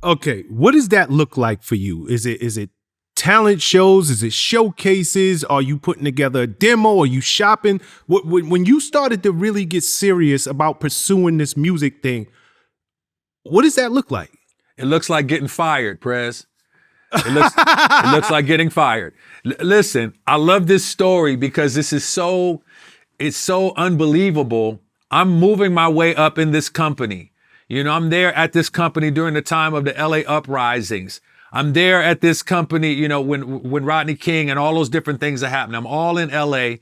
Okay, what does that look like for you? Is it talent shows? Is it showcases? Are you putting together a demo? Are you shopping? When you started to really get serious about pursuing this music thing, what does that look like? It looks like getting fired, Prez. It looks like getting fired. Listen, I love this story because it's so unbelievable. I'm moving my way up in this company. You know, I'm there at this company during the time of the LA uprisings. I'm there at this company, you know, when Rodney King and all those different things are happening. I'm all in LA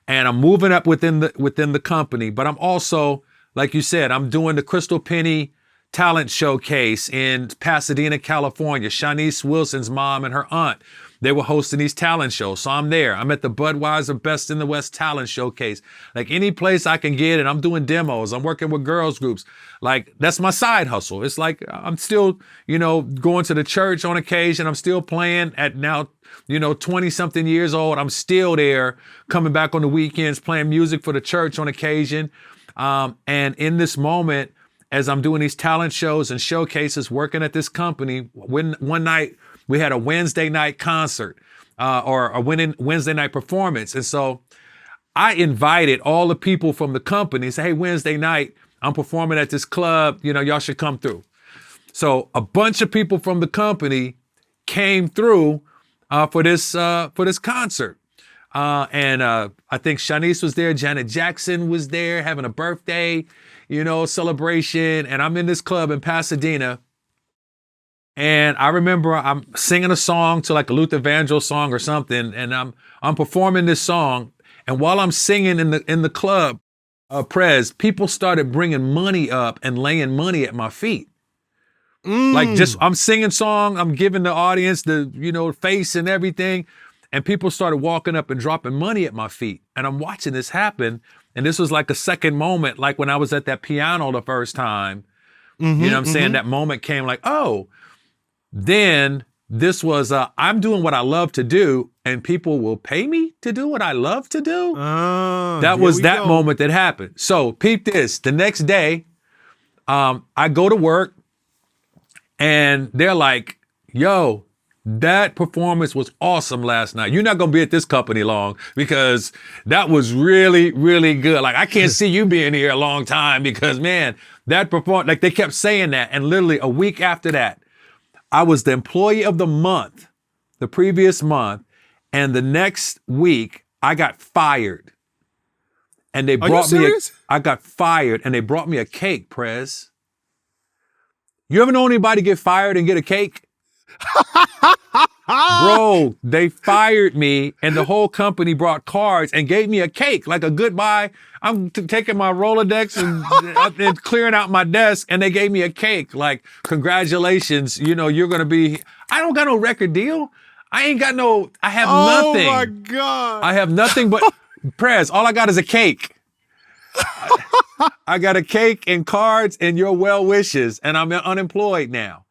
and I'm moving up within the company. But I'm also, like you said, I'm doing the Crystal Penny talent showcase in Pasadena, California. Shanice Wilson's mom and her aunt, they were hosting these talent shows. So I'm there. I'm at the Budweiser Best in the West talent showcase. Like any place I can get, and I'm doing demos. I'm working with girls groups. Like that's my side hustle. It's like I'm still, you know, going to the church on occasion. I'm still playing at now, you know, 20 something years old. I'm still there coming back on the weekends, playing music for the church on occasion. And in this moment, as I'm doing these talent shows and showcases, working at this company, one night we had a Wednesday night concert or a Wednesday night performance. And so I invited all the people from the company, say, hey, Wednesday night, I'm performing at this club, you know, y'all should come through. So a bunch of people from the company came through for this concert. And I think Shanice was there, Janet Jackson was there having a birthday, you know, celebration. And I'm in this club in Pasadena. And I remember I'm singing a song to like a Luther Vandross song or something. And I'm performing this song. And while I'm singing in the club, Prez, people started bringing money up and laying money at my feet. Like just, I'm singing song, I'm giving the audience the, you know, face and everything. And people started walking up and dropping money at my feet. And I'm watching this happen. And this was like a second moment, like when I was at that piano the first time. You know what I'm saying? That moment came like, oh, then this was, I'm doing what I love to do and people will pay me to do what I love to do. That was that moment that happened. So peep this, the next day, I go to work and they're like, yo, that performance was awesome last night. You're not going to be at this company long because that was really, really good. Like, I can't see you being here a long time because, man, that performance, like they kept saying that. And literally a week after that, I was the employee of the month, the previous month. And the next week I got fired. And they brought me, I got fired and they brought me a cake, Prez. You ever know anybody get fired and get a cake? Bro, they fired me and the whole company brought cards and gave me a cake, like a goodbye. I'm taking my Rolodex and clearing out my desk and they gave me a cake. Like, congratulations, you know, you're going to be, I don't got no record deal. I ain't got no, I have nothing. Oh my God. I have nothing but, Prez, all I got is a cake. I got a cake and cards and your well wishes and I'm unemployed now.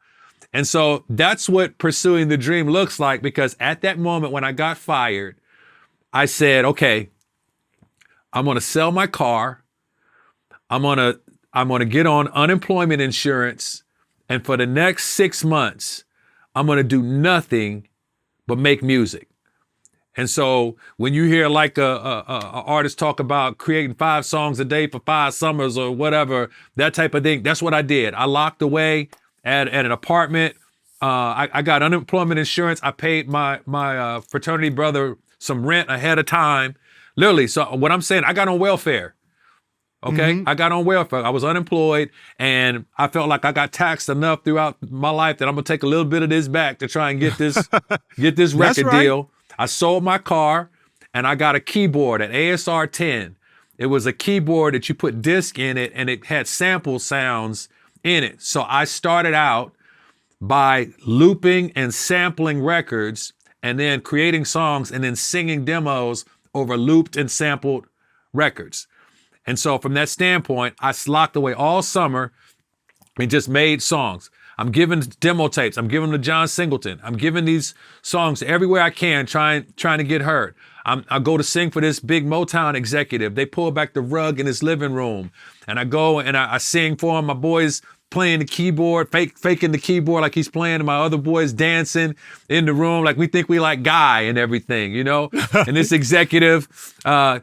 And so that's what pursuing the dream looks like, because at that moment when I got fired, I said, okay, I'm going to sell my car. I'm going to get on unemployment insurance. And for the next 6 months, I'm going to do nothing but make music. And so when you hear like a artist talk about creating 5 songs a day for 5 summers or whatever, that type of thing, that's what I did. I locked away at an apartment. I got unemployment insurance. I paid my fraternity brother some rent ahead of time. Literally. So what I'm saying, I got on welfare. Okay. I got on welfare. I was unemployed and I felt like I got taxed enough throughout my life that I'm gonna take a little bit of this back to try and get this, get this record deal. I sold my car and I got a keyboard, an ASR 10. It was a keyboard that you put disc in it and it had sample sounds in it. So I started out by looping and sampling records and then creating songs and then singing demos over looped and sampled records. And so from that standpoint, I locked away all summer and just made songs. I'm giving demo tapes. I'm giving them to John Singleton. I'm giving these songs everywhere I can, trying to get heard. I go to sing for this big Motown executive. They pull back the rug in his living room. And I go and I sing for him. My boys playing the keyboard, faking the keyboard like he's playing, and my other boys dancing in the room like we think we like Guy and everything, you know? And this executive,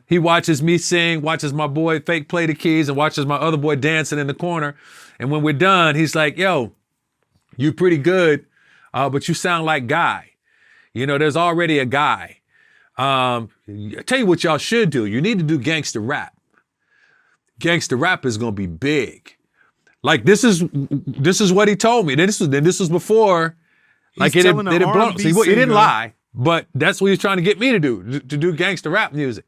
he watches me sing, watches my boy fake play the keys, and watches my other boy dancing in the corner. And when we're done, he's like, yo, you pretty good, but you sound like Guy. You know, there's already a Guy. I tell you what y'all should do. You need to do gangster rap. Gangster rap is gonna be big. Like this is what he told me. This was before, like it didn't blow. He didn't lie, but that's what he's trying to get me to do gangster rap music.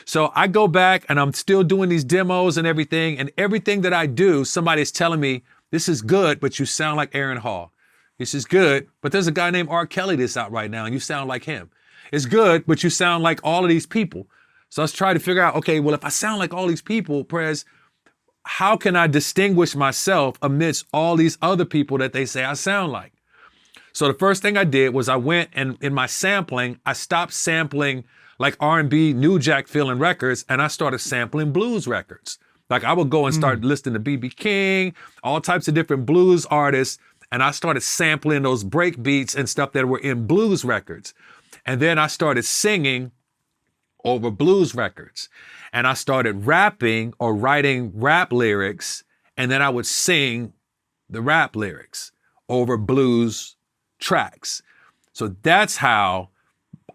So I go back and I'm still doing these demos and everything that I do, somebody's telling me, this is good, but you sound like Aaron Hall. This is good, but there's a guy named R. Kelly that's out right now and you sound like him. It's good, but you sound like all of these people. So I was trying to figure out, okay, well, if I sound like all these people, Prez, how can I distinguish myself amidst all these other people that they say I sound like? So the first thing I did was I went and in my sampling, I stopped sampling like R&B, New Jack feeling records, and I started sampling blues records. Like I would go and start listening to B.B. King, all types of different blues artists, and I started sampling those break beats and stuff that were in blues records. And then I started singing over blues records. And I started rapping or writing rap lyrics, and then I would sing the rap lyrics over blues tracks. So that's how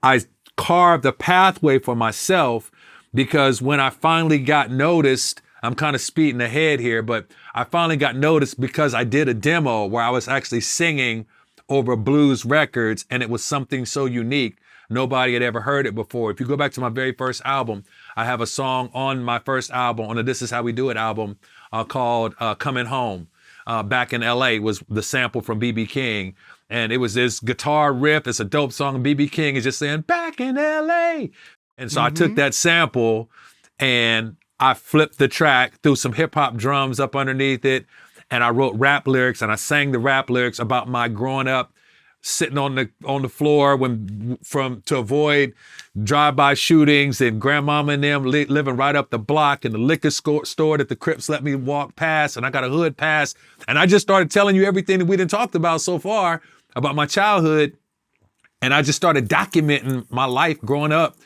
I carved a pathway for myself, because when I finally got noticed, I'm kind of speeding ahead here, but I finally got noticed because I did a demo where I was actually singing over blues records, and it was something so unique. Nobody had ever heard it before. If you go back to my very first album, I have a song on my first album, on the This Is How We Do It album, called Coming Home. Back in LA was the sample from B.B. King. And it was this guitar riff. It's a dope song. B.B. King is just saying, back in LA. And so I took that sample and I flipped the track, threw some hip hop drums up underneath it. And I wrote rap lyrics, and I sang the rap lyrics about my growing up sitting on the floor to avoid drive-by shootings, and grandmama and them living right up the block, and the liquor store that the Crips let me walk past, and I got a hood pass. And I just started telling you everything that we done talked about so far about my childhood. And I just started documenting my life growing up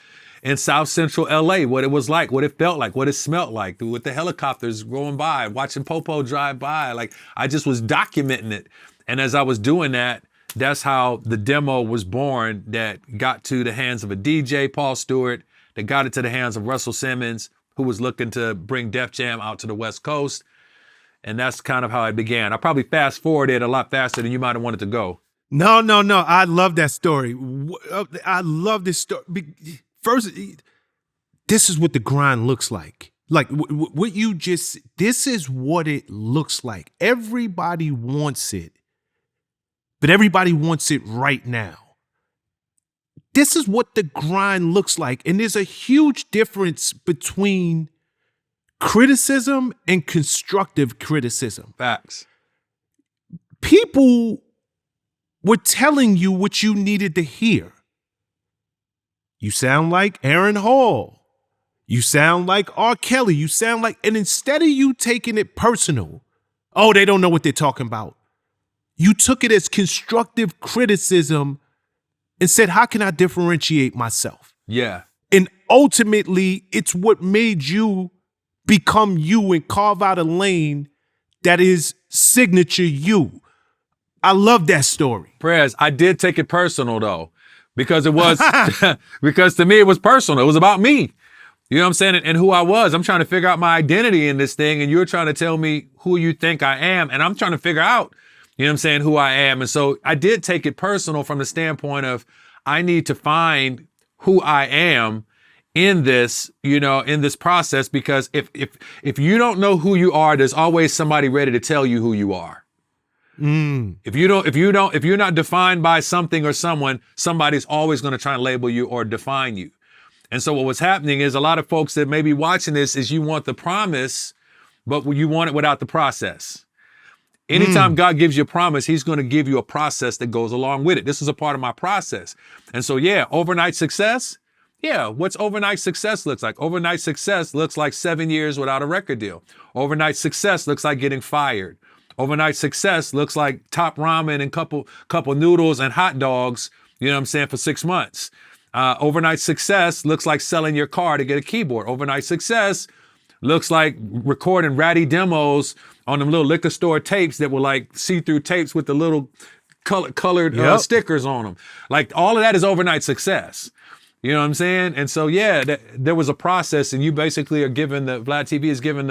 in South Central LA, what it was like, what it felt like, what it smelled like, with the helicopters going by, watching Popo drive by. Like I just was documenting it. And as I was doing that, that's how the demo was born, that got to the hands of a DJ, Paul Stewart, that got it to the hands of Russell Simmons, who was looking to bring Def Jam out to the West Coast. And that's kind of how it began. I probably fast forwarded a lot faster than you might have wanted to go. No. I love that story. I love this story. First, this is what the grind looks like. Like what you just, this is what it looks like. Everybody wants it, but everybody wants it right now. This is what the grind looks like. And there's a huge difference between criticism and constructive criticism. Facts. People were telling you what you needed to hear. You sound like Aaron Hall. You sound like R. Kelly. You sound like, and instead of you taking it personal, oh, they don't know what they're talking about, you took it as constructive criticism and said, how can I differentiate myself? Yeah. And ultimately, it's what made you become you and carve out a lane that is signature you. I love that story. Prez, I did take it personal though, because it was, because to me it was personal. It was about me. You know what I'm saying? And who I was. I'm trying to figure out my identity in this thing, and you're trying to tell me who you think I am, and I'm trying to figure out, you know what I'm saying, who I am. And so I did take it personal from the standpoint of I need to find who I am in this, you know, in this process, because if you don't know who you are, there's always somebody ready to tell you who you are. If you're not defined by something or someone, somebody's always going to try and label you or define you. And so what was happening is a lot of folks that may be watching this is you want the promise, but you want it without the process. Anytime God gives you a promise, he's going to give you a process that goes along with it. This is a part of my process. And so, yeah, overnight success. Yeah, what's overnight success looks like? Overnight success looks like 7 years without a record deal. Overnight success looks like getting fired. Overnight success looks like top ramen and couple noodles and hot dogs, you know what I'm saying, for 6 months. Overnight success looks like selling your car to get a keyboard. Overnight success looks like recording ratty demos on them little liquor store tapes that were like see-through tapes with the little colored stickers on them. Like all of that is overnight success. You know what I'm saying? And so, yeah, there was a process, and you basically are given Vlad TV is given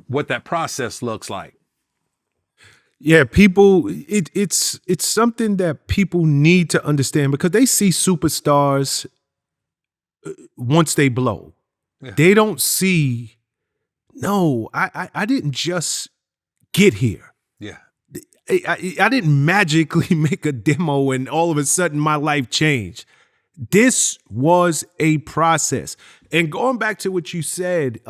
what that process looks like. Yeah, people, it's something that people need to understand because they see superstars once they blow. Yeah. They don't see, no, I didn't just get here. Yeah. I didn't magically make a demo and all of a sudden my life changed. This was a process. And going back to what you said,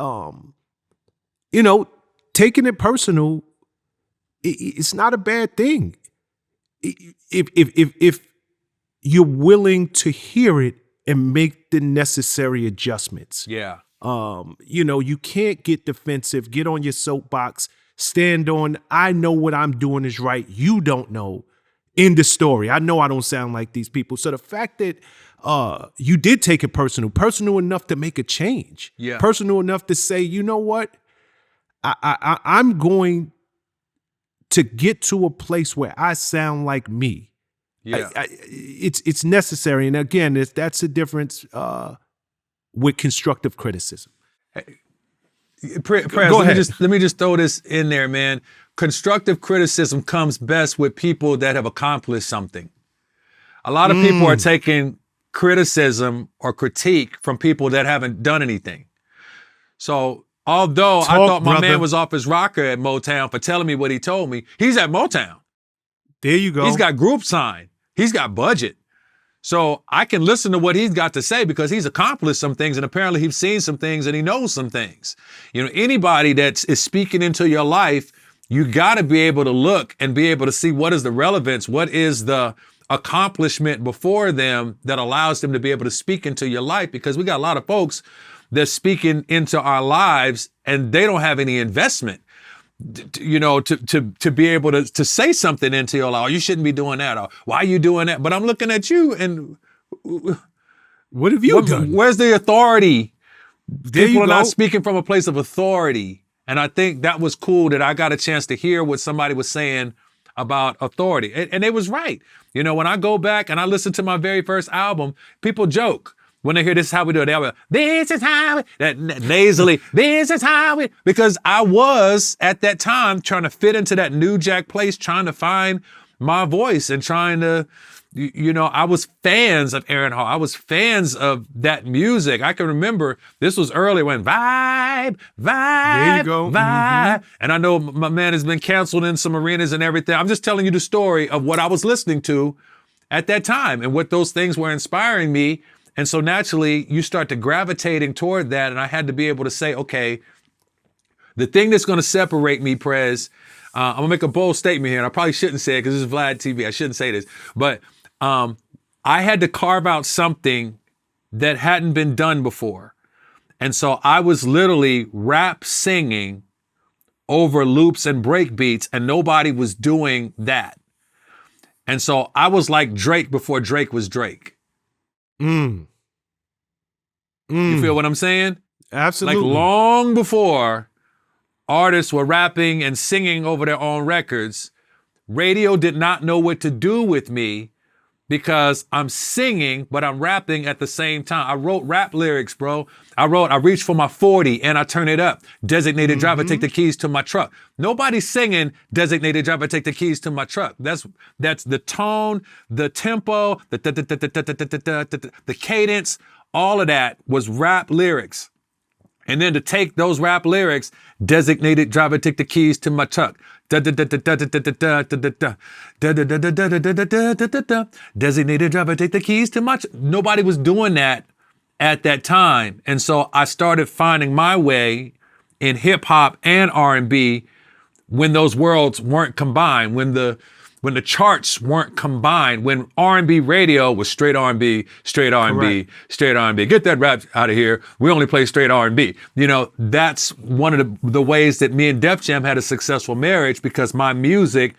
taking it personal, it's not a bad thing. If you're willing to hear it and make the necessary adjustments. Yeah. You can't get defensive, get on your soapbox, stand on, I know what I'm doing is right. You don't know. End of story. I know I don't sound like these people. So the fact that you did take it personal enough to make a change, personal enough to say, you know what, I'm going to get to a place where I sound like me. Yeah, it's necessary. And again, that's the difference with constructive criticism. Prez, let me just throw this in there, man. Constructive criticism comes best with people that have accomplished something. A lot of people are taking criticism or critique from people that haven't done anything. So although I thought my man was off his rocker at Motown for telling me what he told me, he's at Motown. There you go. He's got group signed. He's got budget. So I can listen to what he's got to say because he's accomplished some things and apparently he's seen some things and he knows some things. Anybody that is speaking into your life, you got to be able to look and be able to see what is the relevance, what is the accomplishment before them that allows them to be able to speak into your life, because we got a lot of folks that's speaking into our lives and they don't have any investment, to be able to say something into your life. Oh, you shouldn't be doing that. Or why are you doing that? But I'm looking at you and what have you done? Where's the authority? People are not speaking from a place of authority. And I think that was cool that I got a chance to hear what somebody was saying about authority. And it was right. When I go back and I listen to my very first album, people joke when they hear this is how we do it. They'll be, this is how it, nasally, this is how it, because I was at that time trying to fit into that New Jack place, trying to find my voice and trying to, I was fans of Aaron Hall. I was fans of that music. I can remember this was early when vibe, there you go. vibe. And I know my man has been canceled in some arenas and everything. I'm just telling you the story of what I was listening to at that time and what those things were inspiring me. And so naturally you start to gravitating toward that. And I had to be able to say, okay, the thing that's going to separate me, Prez, I'm gonna make a bold statement here, and I probably shouldn't say it because this is Vlad TV. I shouldn't say this, but I had to carve out something that hadn't been done before. And so I was literally rap singing over loops and break beats, and nobody was doing that. And so I was like Drake before Drake was Drake. You feel what I'm saying? Absolutely. Like long before artists were rapping and singing over their own records, radio did not know what to do with me because I'm singing, but I'm rapping at the same time. I wrote rap lyrics, bro. I reached for my 40 and I turn it up. Designated driver, take the keys to my truck. Nobody's singing designated driver, take the keys to my truck. That's the tone, the tempo, the cadence, all of that was rap lyrics. And then to take those rap lyrics, designated driver, take the keys to my truck. Designated driver, take the keys to my truck. Nobody was doing that at that time. And so I started finding my way in hip hop and R&B when those worlds weren't combined, when the when the charts weren't combined, when R&B radio was straight R&B, straight R&B, straight R&B. Get that rap out of here. We only play straight R&B. You know, that's one of the ways that me and Def Jam had a successful marriage, because my music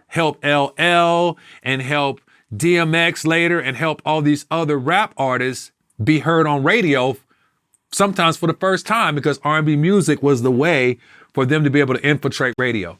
helped LL and help DMX later and help all these other rap artists be heard on radio, sometimes for the first time, because R&B music was the way for them to be able to infiltrate radio.